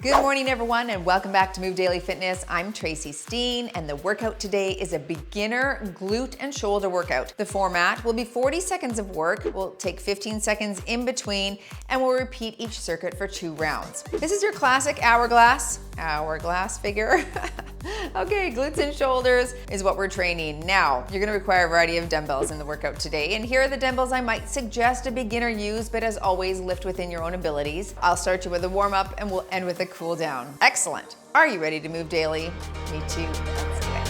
Good morning, everyone, and welcome back to Move Daily Fitness. I'm Tracy Steen, and the workout today is a beginner glute and shoulder workout. The format will be 40 seconds of work. We'll take 15 seconds in between, and we'll repeat each circuit for 2 rounds. This is your classic hourglass figure. Okay, glutes and shoulders is what we're training. Now, you're gonna require a variety of dumbbells in the workout today, and here are the dumbbells I might suggest a beginner use, but as always, lift within your own abilities. I'll start you with a warm-up, and we'll end with a cool down. Excellent. Are you ready to move daily? Me too. Let's do it.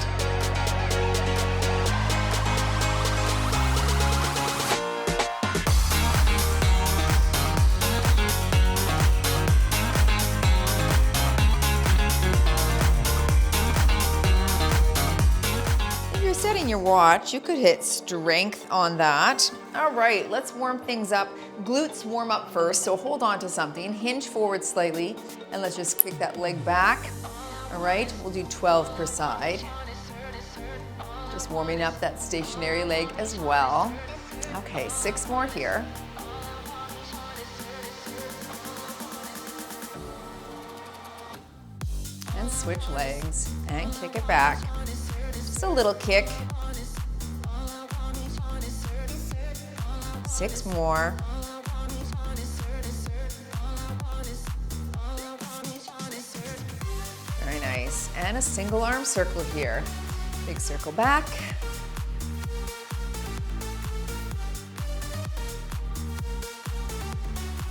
If you're setting your watch, you could hit strength on that. All right, let's warm things up. Glutes warm up first, so hold on to something, hinge forward slightly, and let's just kick that leg back. All right, we'll do 12 per side. Just warming up that stationary leg as well. Okay, 6 more here. And switch legs and kick it back. Just a little kick. 6 more. Very nice. And a single arm circle here. Big circle back.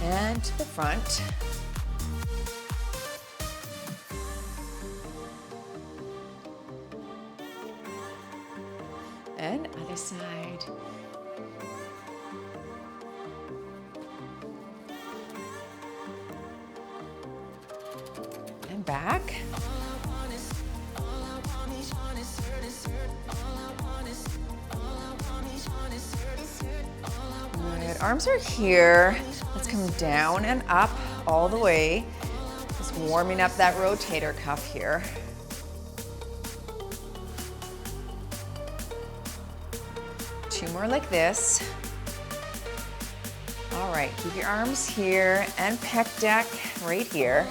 And to the front. And other side. And back. Good. Arms are here. Let's come down and up all the way. Just warming up that rotator cuff here. Two more like this. All right, keep your arms here and pec deck right here.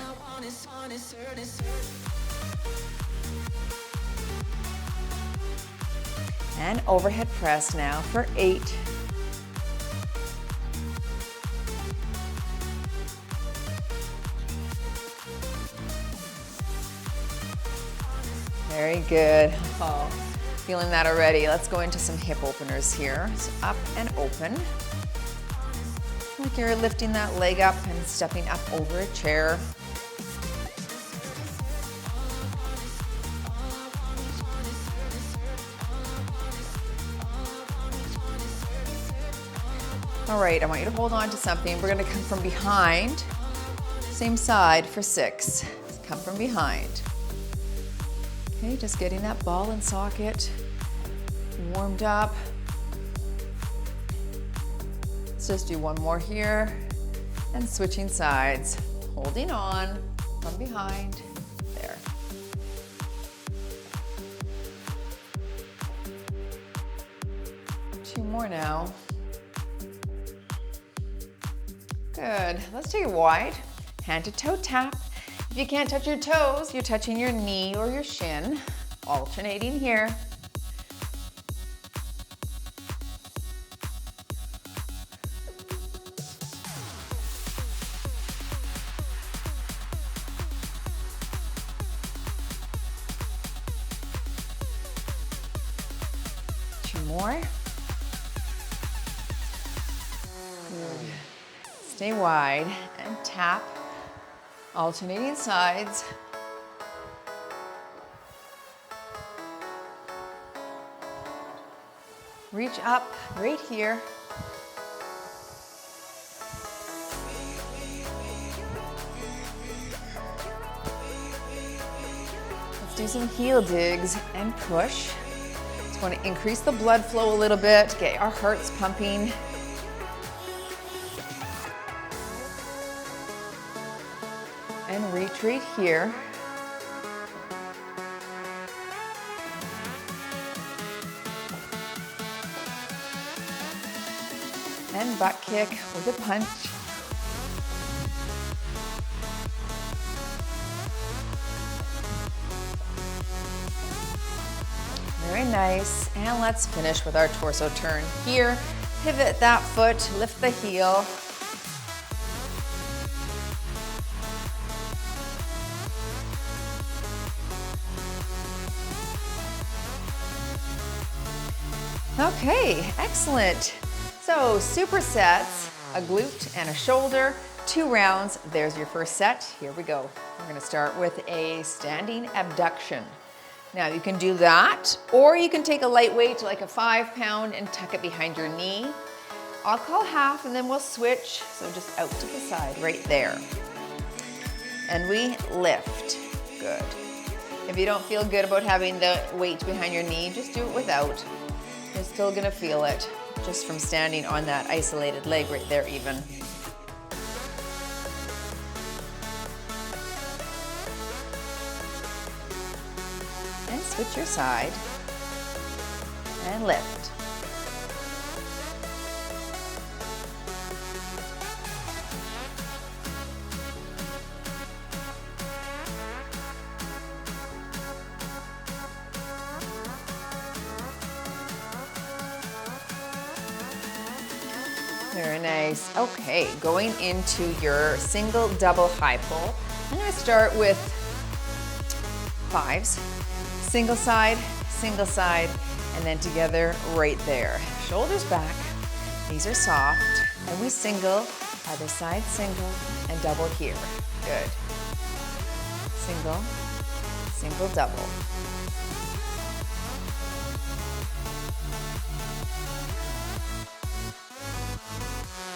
And overhead press now for 8. Very good. Oh, feeling that already. Let's go into some hip openers here. So up and open. Like you're lifting that leg up and stepping up over a chair. All right, I want you to hold on to something. We're gonna come from behind, same side for 6. Come from behind. Okay, just getting that ball and socket warmed up. Let's just do one more here and switching sides. Holding on from behind, there. Two more now. Good, let's take it wide. Hand to toe tap. If you can't touch your toes, you're touching your knee or your shin. Alternating here. Two more. Good. Stay wide and tap. Alternating sides. Reach up right here. Let's do some heel digs and push. Just want to increase the blood flow a little bit, get our hearts pumping. And retreat here. And butt kick with a punch. Very nice. And let's finish with our torso turn here. Pivot that foot, lift the heel. Okay, excellent. So supersets, a glute and a shoulder, 2 rounds. There's your first set. Here we go. We're gonna start with a standing abduction. Now you can do that, or you can take a light weight like a 5-pound and tuck it behind your knee. I'll call half and then we'll switch. So just out to the side, right there. And we lift, good. If you don't feel good about having the weight behind your knee, just do it without. You're still gonna feel it just from standing on that isolated leg right there even. And switch your side and lift. Very nice. Okay, going into your single double high pull. I'm gonna start with 5s. Single side, and then together right there. Shoulders back, knees are soft, and we single, other side single, and double here. Good. Single, single, double.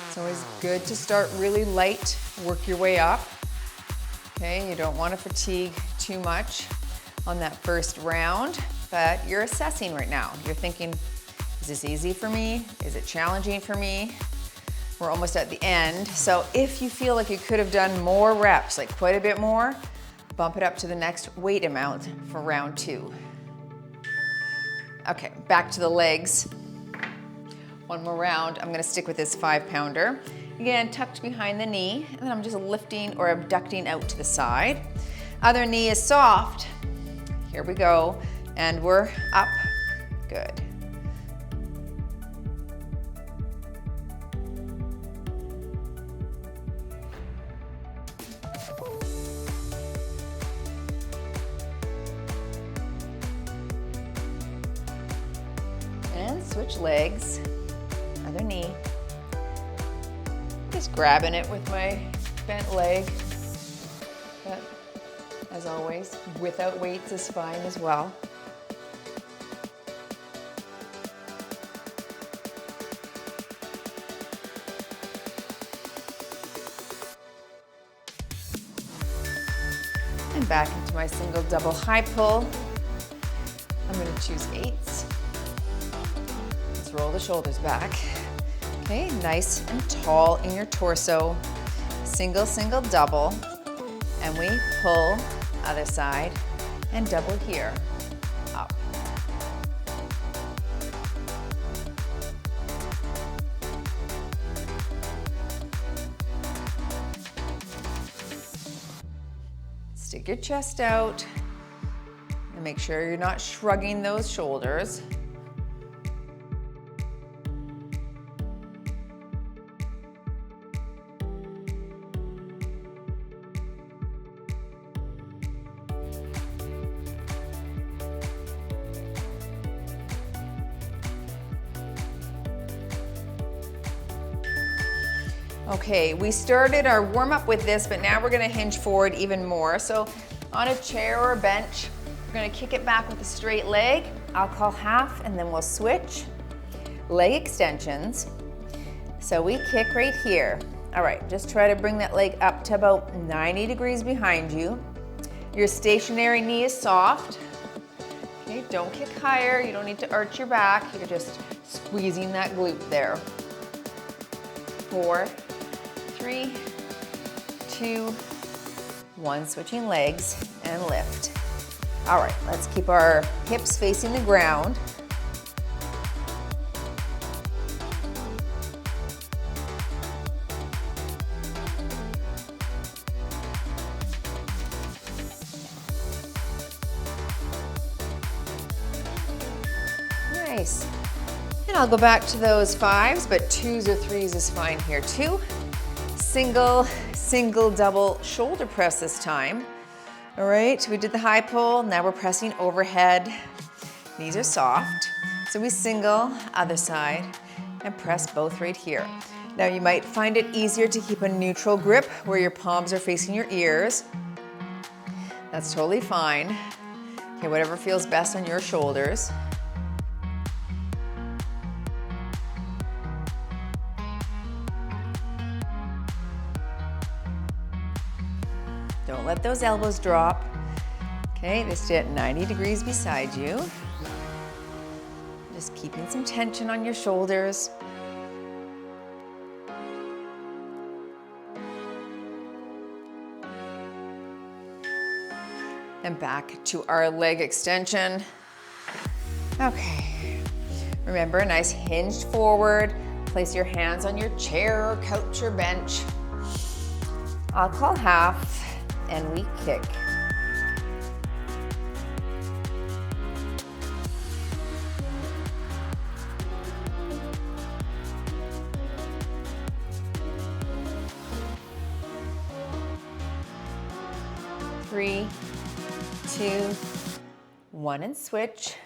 It's always good to start really light, work your way up. Okay, you don't want to fatigue too much on that first round, but you're assessing right now. You're thinking, is this easy for me? Is it challenging for me? We're almost at the end. So if you feel like you could have done more reps, like quite a bit more, bump it up to the next weight amount for round 2. Okay, back to the legs. One more round. I'm gonna stick with this 5-pounder. Again, tucked behind the knee, and then I'm just lifting or abducting out to the side. Other knee is soft. Here we go, and we're up. Good. And switch legs. Other knee. Just grabbing it with my bent leg. But as always, without weights is fine as well. And back into my single double high pull. I'm gonna choose 8s. Let's roll the shoulders back. Okay, nice and tall in your torso. Single, single, double. And we pull, other side, and double here, up. Stick your chest out, and make sure you're not shrugging those shoulders. Okay, we started our warm-up with this, but now we're gonna hinge forward even more. So on a chair or a bench, we're gonna kick it back with a straight leg. I'll call half and then we'll switch. Leg extensions. So we kick right here. All right, just try to bring that leg up to about 90 degrees behind you. Your stationary knee is soft. Okay, don't kick higher. You don't need to arch your back. You're just squeezing that glute there. 4, 3, 2, 1, switching legs and lift. All right, let's keep our hips facing the ground. Nice. And I'll go back to those 5s, but 2s or 3s is fine here too. Single, single, double shoulder press this time. All right, we did the high pull, now we're pressing overhead. Knees are soft. So we single, other side, and press both right here. Now you might find it easier to keep a neutral grip where your palms are facing your ears. That's totally fine. Okay, whatever feels best on your shoulders. Don't let those elbows drop. Okay, they stay at 90 degrees beside you. Just keeping some tension on your shoulders. And back to our leg extension. Okay. Remember, nice hinged forward. Place your hands on your chair or couch or bench. I'll call half and we kick. Three, 2, 1, and switch.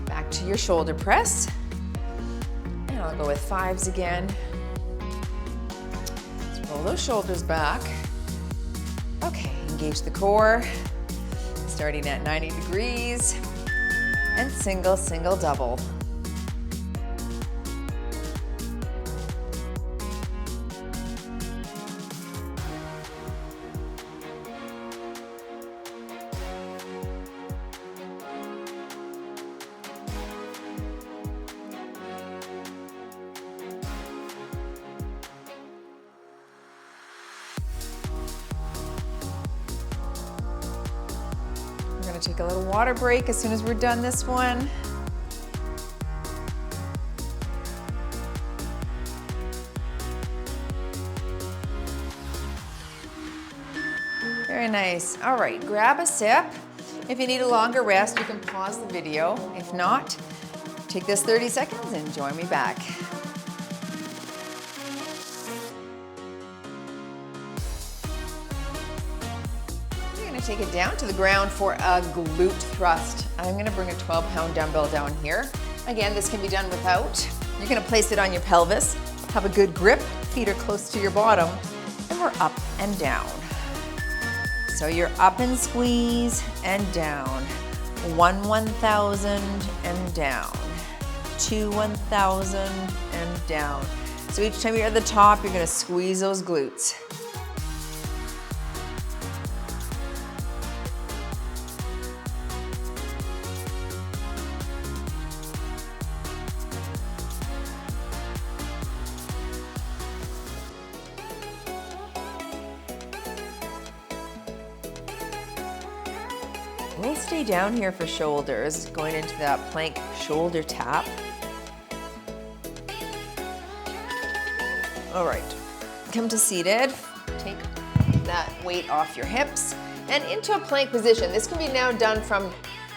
Back to your shoulder press. And I'll go with 5s again. Roll those shoulders back. Okay, engage the core, starting at 90 degrees, and single, single, double. Take a little water break as soon as we're done this one. Very nice. All right, grab a sip. If you need a longer rest, you can pause the video. If not, take this 30 seconds and join me back. Take it down to the ground for a glute thrust. I'm gonna bring a 12-pound dumbbell down here. Again, this can be done without. You're gonna place it on your pelvis, have a good grip, feet are close to your bottom, and we're up and down. So you're up and squeeze and down. 1 1,000 and down. 2 1,000 and down. So each time you're at the top, you're gonna squeeze those glutes. We'll stay down here for shoulders, going into that plank shoulder tap. All right, come to seated. Take that weight off your hips and into a plank position. This can be now done from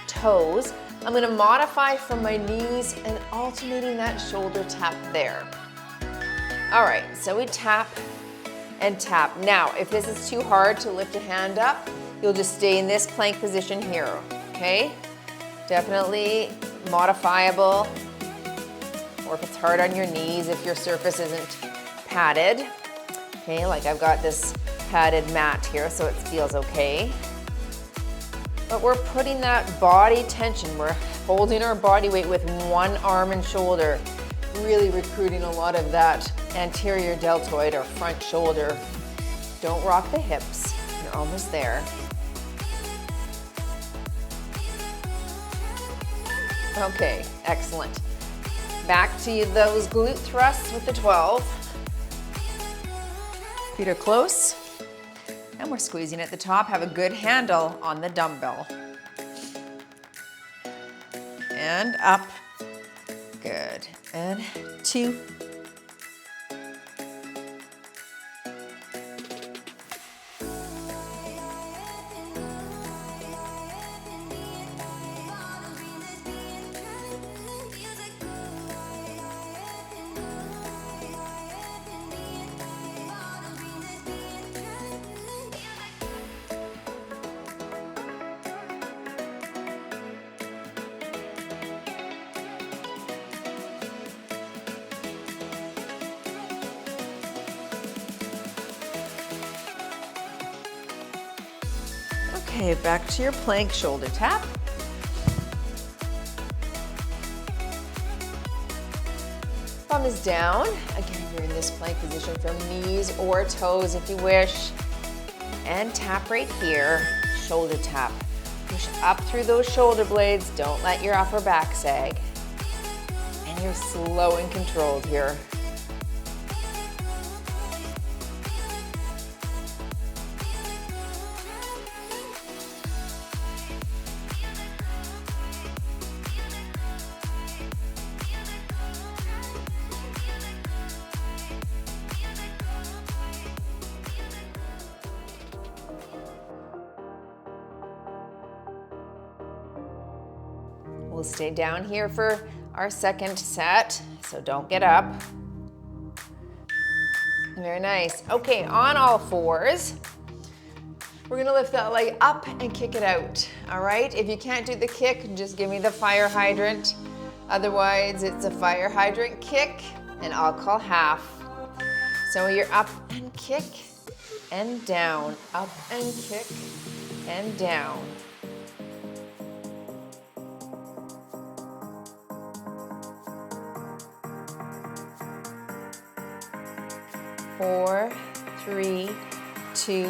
toes. I'm gonna modify from my knees and alternating that shoulder tap there. All right, so we tap and tap. Now, if this is too hard to lift a hand up, you'll just stay in this plank position here, okay? Definitely modifiable, or if it's hard on your knees, if your surface isn't padded, okay? Like I've got this padded mat here, so it feels okay. But we're putting that body tension. We're holding our body weight with one arm and shoulder, really recruiting a lot of that anterior deltoid or front shoulder. Don't rock the hips. You're almost there. Okay, excellent. Back to those glute thrusts with the 12. Feet are close. And we're squeezing at the top. Have a good handle on the dumbbell. And up. Good. And 2. Okay, back to your plank shoulder tap. Thumb is down. Again, you're in this plank position from knees or toes if you wish. And tap right here, shoulder tap. Push up through those shoulder blades. Don't let your upper back sag. And you're slow and controlled here. We'll stay down here for our second set, so don't get up. Very nice. Okay, on all fours, we're gonna lift that leg up and kick it out, all right? If you can't do the kick, just give me the fire hydrant. Otherwise, it's a fire hydrant kick, and I'll call half. So you're up and kick and down, up and kick and down. 4, 3, 2,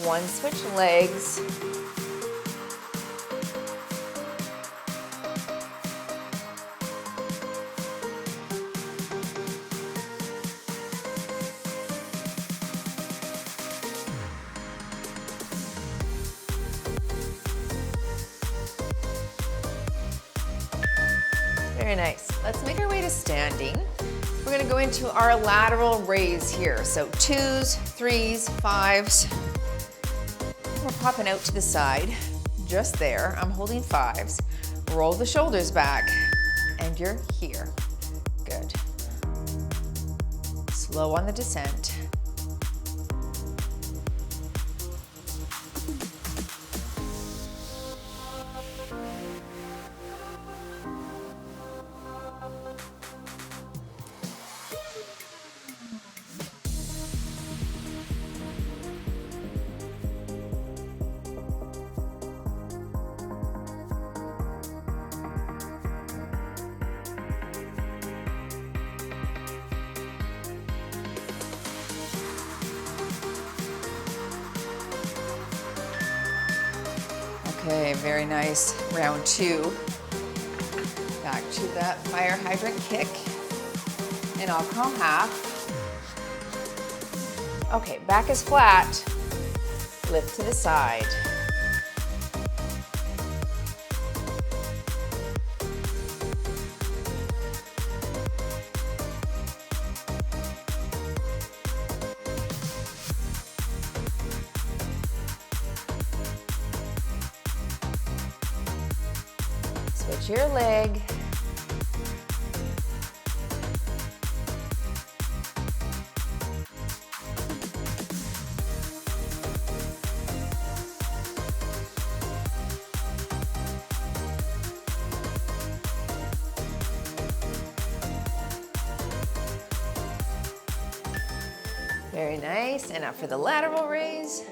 1. Switch legs. Very nice. Let's make our way to standing. We're gonna go into our lateral raise here. So 2s, 3s, 5s. We're popping out to the side, just there. I'm holding 5s. Roll the shoulders back, and you're here. Good. Slow on the descent. Okay, very nice. Round 2. Back to that fire hydrant kick. And I'll call half. Okay, back is flat. Lift to the side. Switch your leg. Very nice. And up for the lateral raise.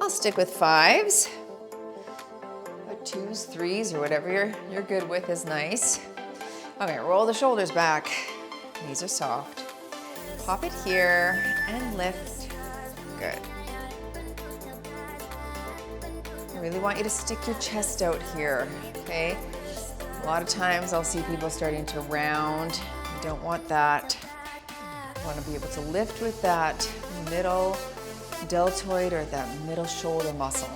I'll stick with 5s. 2s, 3s, or whatever you're good with is nice. Okay, roll the shoulders back. Knees are soft. Pop it here and lift. Good. I really want you to stick your chest out here, okay? A lot of times I'll see people starting to round. You don't want that. You want to be able to lift with that middle deltoid or the middle shoulder muscle.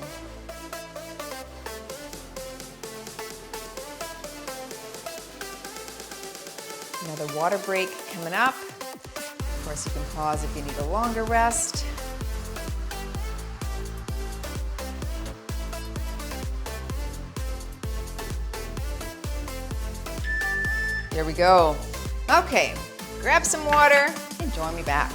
Another water break coming up. Of course, you can pause if you need a longer rest. Here we go. Okay, grab some water and join me back.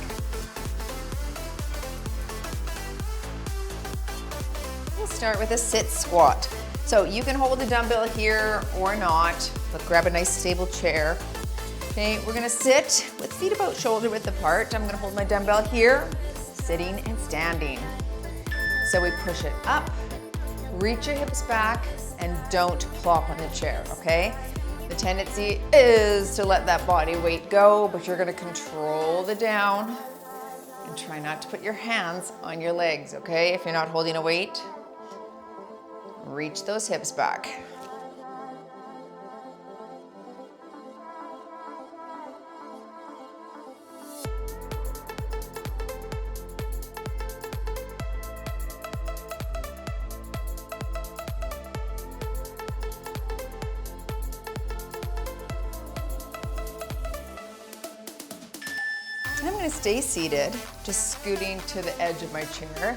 We'll start with a sit squat. So you can hold the dumbbell here or not, but grab a nice stable chair. Okay, we're gonna sit with feet about shoulder width apart. I'm gonna hold my dumbbell here, sitting and standing. So we push it up, reach your hips back, and don't plop on the chair, okay? The tendency is to let that body weight go, but you're gonna control the down and try not to put your hands on your legs, okay? If you're not holding a weight, reach those hips back. I'm going to stay seated, just scooting to the edge of my chair.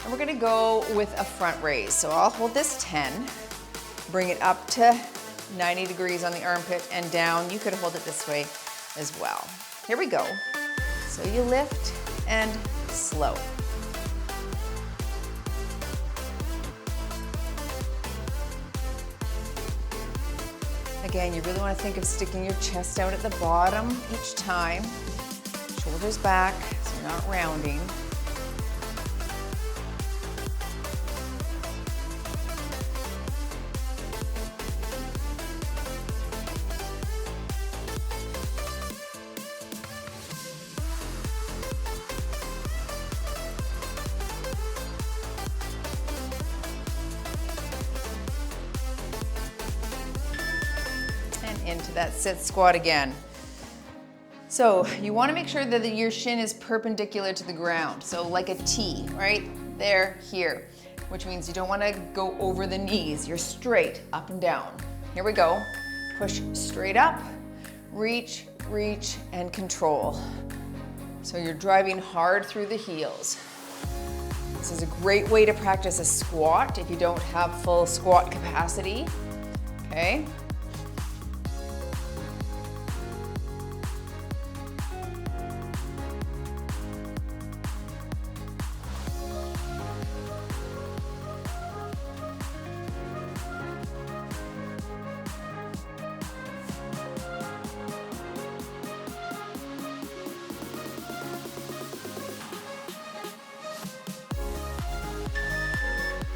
And we're going to go with a front raise. So I'll hold this 10, bring it up to 90 degrees on the armpit and down. You could hold it this way as well. Here we go. So you lift and slow. Again, you really want to think of sticking your chest out at the bottom each time. Shoulders back, so you're not rounding. And into that sit squat again. So you want to make sure that your shin is perpendicular to the ground. So like a T, right? There, here, which means you don't want to go over the knees. You're straight up and down. Here we go. Push straight up, reach, reach, and control. So you're driving hard through the heels. This is a great way to practice a squat if you don't have full squat capacity, okay?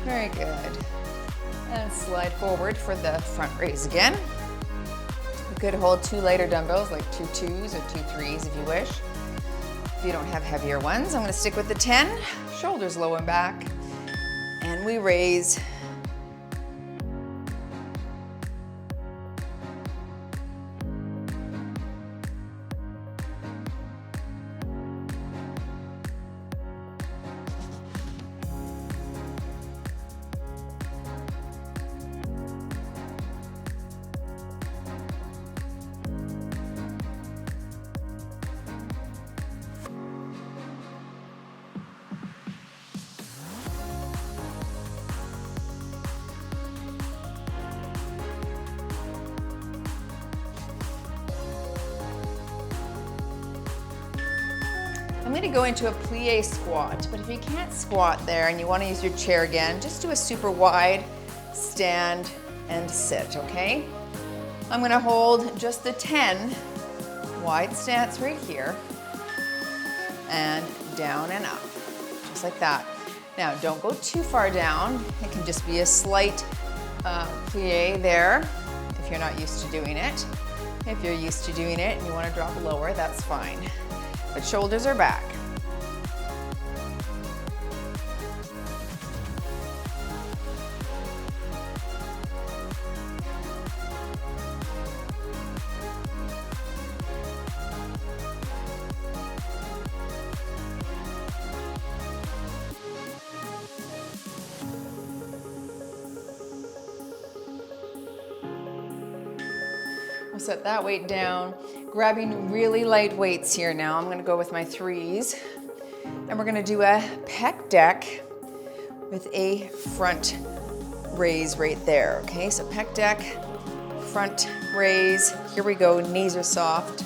Very good. And slide forward for the front raise again. You could hold 2 lighter dumbbells, like 2 2s or 2 3s if you wish. If you don't have heavier ones, I'm gonna stick with the 10, shoulders low and back, and we raise. I'm going to go into a plie squat, but if you can't squat there and you want to use your chair again, just do a super wide stand and sit, okay? I'm going to hold just the 10, wide stance right here, and down and up, just like that. Now, don't go too far down. It can just be a slight plie there if you're not used to doing it. If you're used to doing it and you want to drop lower, that's fine. But shoulders are back. Set that weight down. Grabbing really light weights here now. I'm gonna go with my 3s. And we're gonna do a pec deck with a front raise right there, okay? So pec deck, front raise. Here we go, knees are soft.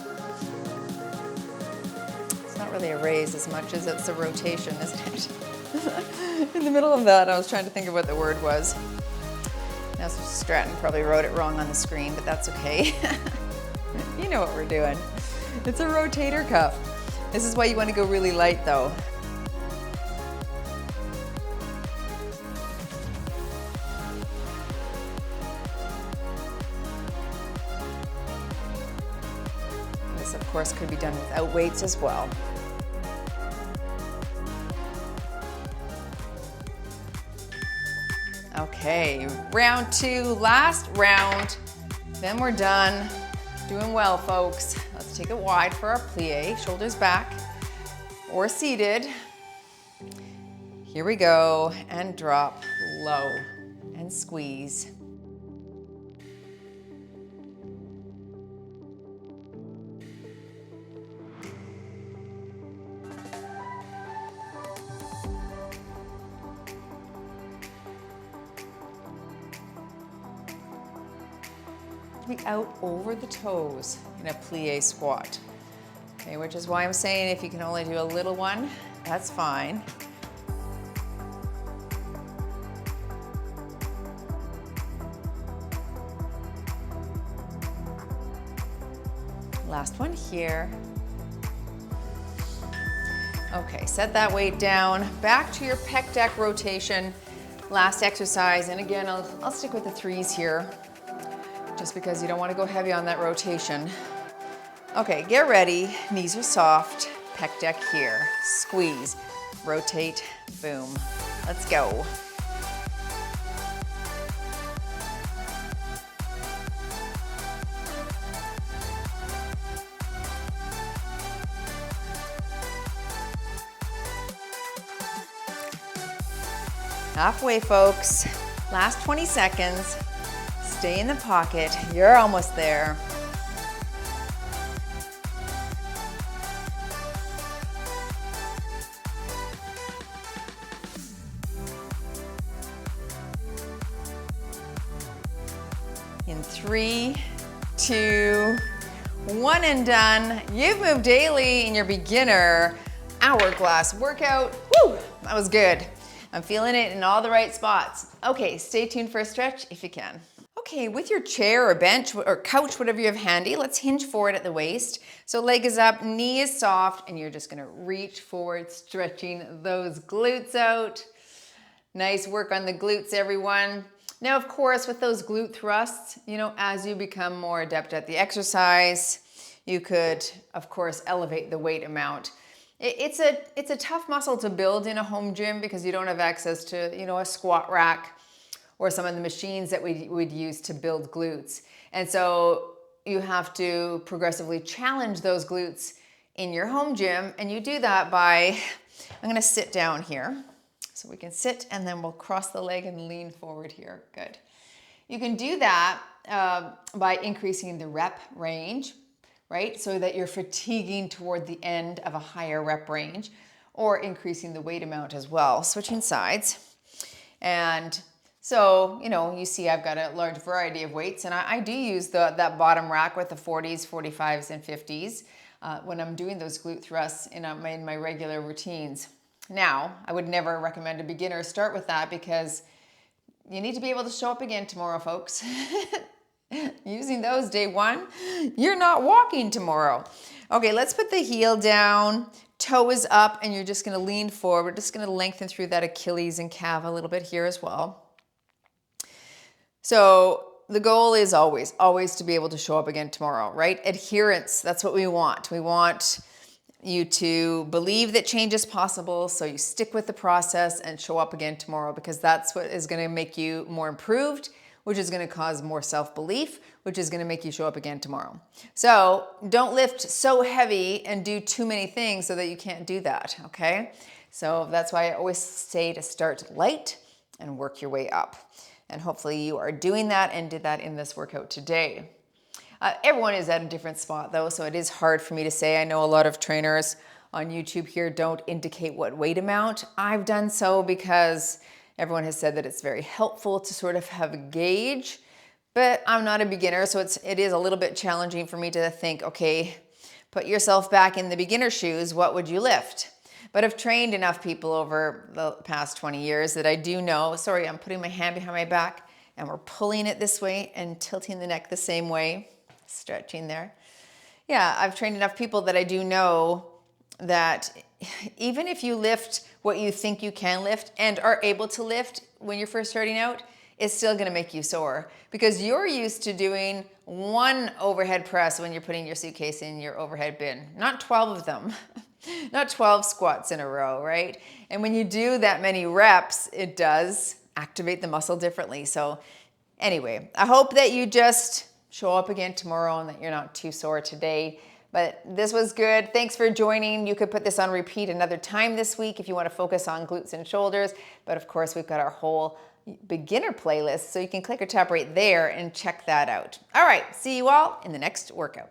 It's not really a raise as much as it's a rotation, isn't it? In the middle of that, I was trying to think of what the word was. Now Stratton probably wrote it wrong on the screen, but that's okay. You know what we're doing. It's a rotator cuff. This is why you want to go really light though. This of course could be done without weights as well. Okay, round 2, last round, then we're done. Doing well, folks. Let's take it wide for our plie, shoulders back or seated. Here we go, and drop low and squeeze. Be out over the toes in a plie squat. Okay, which is why I'm saying if you can only do a little one, that's fine. Last one here. Okay, set that weight down. Back to your pec deck rotation. Last exercise, and again, I'll stick with the 3s here, just because you don't want to go heavy on that rotation. Okay, get ready. Knees are soft. Pec deck here. Squeeze. Rotate. Boom. Let's go. Halfway, folks. Last 20 seconds. Stay in the pocket. You're almost there. In 3, 2, 1 and done. You've moved daily in your beginner hourglass workout. Woo, that was good. I'm feeling it in all the right spots. Okay, stay tuned for a stretch if you can. Okay, with your chair or bench or couch, whatever you have handy, let's hinge forward at the waist. So leg is up, knee is soft, and you're just gonna reach forward, stretching those glutes out. Nice work on the glutes, everyone. Now, of course, with those glute thrusts, you know, as you become more adept at the exercise, you could, of course, elevate the weight amount. It's a tough muscle to build in a home gym because you don't have access to, you know, a squat rack or some of the machines that we would use to build glutes. And so you have to progressively challenge those glutes in your home gym. And you do that by, I'm gonna sit down here. So we can sit and then we'll cross the leg and lean forward here. Good. You can do that by increasing the rep range, right? So that you're fatiguing toward the end of a higher rep range, or increasing the weight amount as well, switching sides. And so, you know, you see I've got a large variety of weights, and I do use that bottom rack with the 40s, 45s, and 50s when I'm doing those glute thrusts in my regular routines. Now, I would never recommend a beginner start with that because you need to be able to show up again tomorrow, folks. Using those day one, you're not walking tomorrow. Okay, let's put the heel down, toe is up, and you're just gonna lean forward. We're just gonna lengthen through that Achilles and calf a little bit here as well. So the goal is always to be able to show up again tomorrow, right? Adherence, that's what we want. We want you to believe that change is possible, so you stick with the process and show up again tomorrow, because that's what is gonna make you more improved, which is gonna cause more self-belief, which is gonna make you show up again tomorrow. So don't lift so heavy and do too many things so that you can't do that, okay? So that's why I always say to start light and work your way up. And hopefully you are doing that and did that in this workout today. Everyone is at a different spot though, so it is hard for me to say. I know a lot of trainers on YouTube here don't indicate what weight amount. I've done so because everyone has said that it's very helpful to sort of have a gauge, but I'm not a beginner, so it is a little bit challenging for me to think, okay, put yourself back in the beginner shoes, what would you lift? But I've trained enough people over the past 20 years that I do know, sorry, I'm putting my hand behind my back and we're pulling it this way and tilting the neck the same way, stretching there. Yeah, I've trained enough people that I do know that even if you lift what you think you can lift and are able to lift when you're first starting out, it's still gonna make you sore because you're used to doing one overhead press when you're putting your suitcase in your overhead bin, not 12 of them, not 12 squats in a row, right? And when you do that many reps, it does activate the muscle differently. So anyway, I hope that you just show up again tomorrow and that you're not too sore today. But this was good. Thanks for joining. You could put this on repeat another time this week if you want to focus on glutes and shoulders. But of course, we've got our whole beginner playlist, so you can click or tap right there and check that out. All right, see you all in the next workout.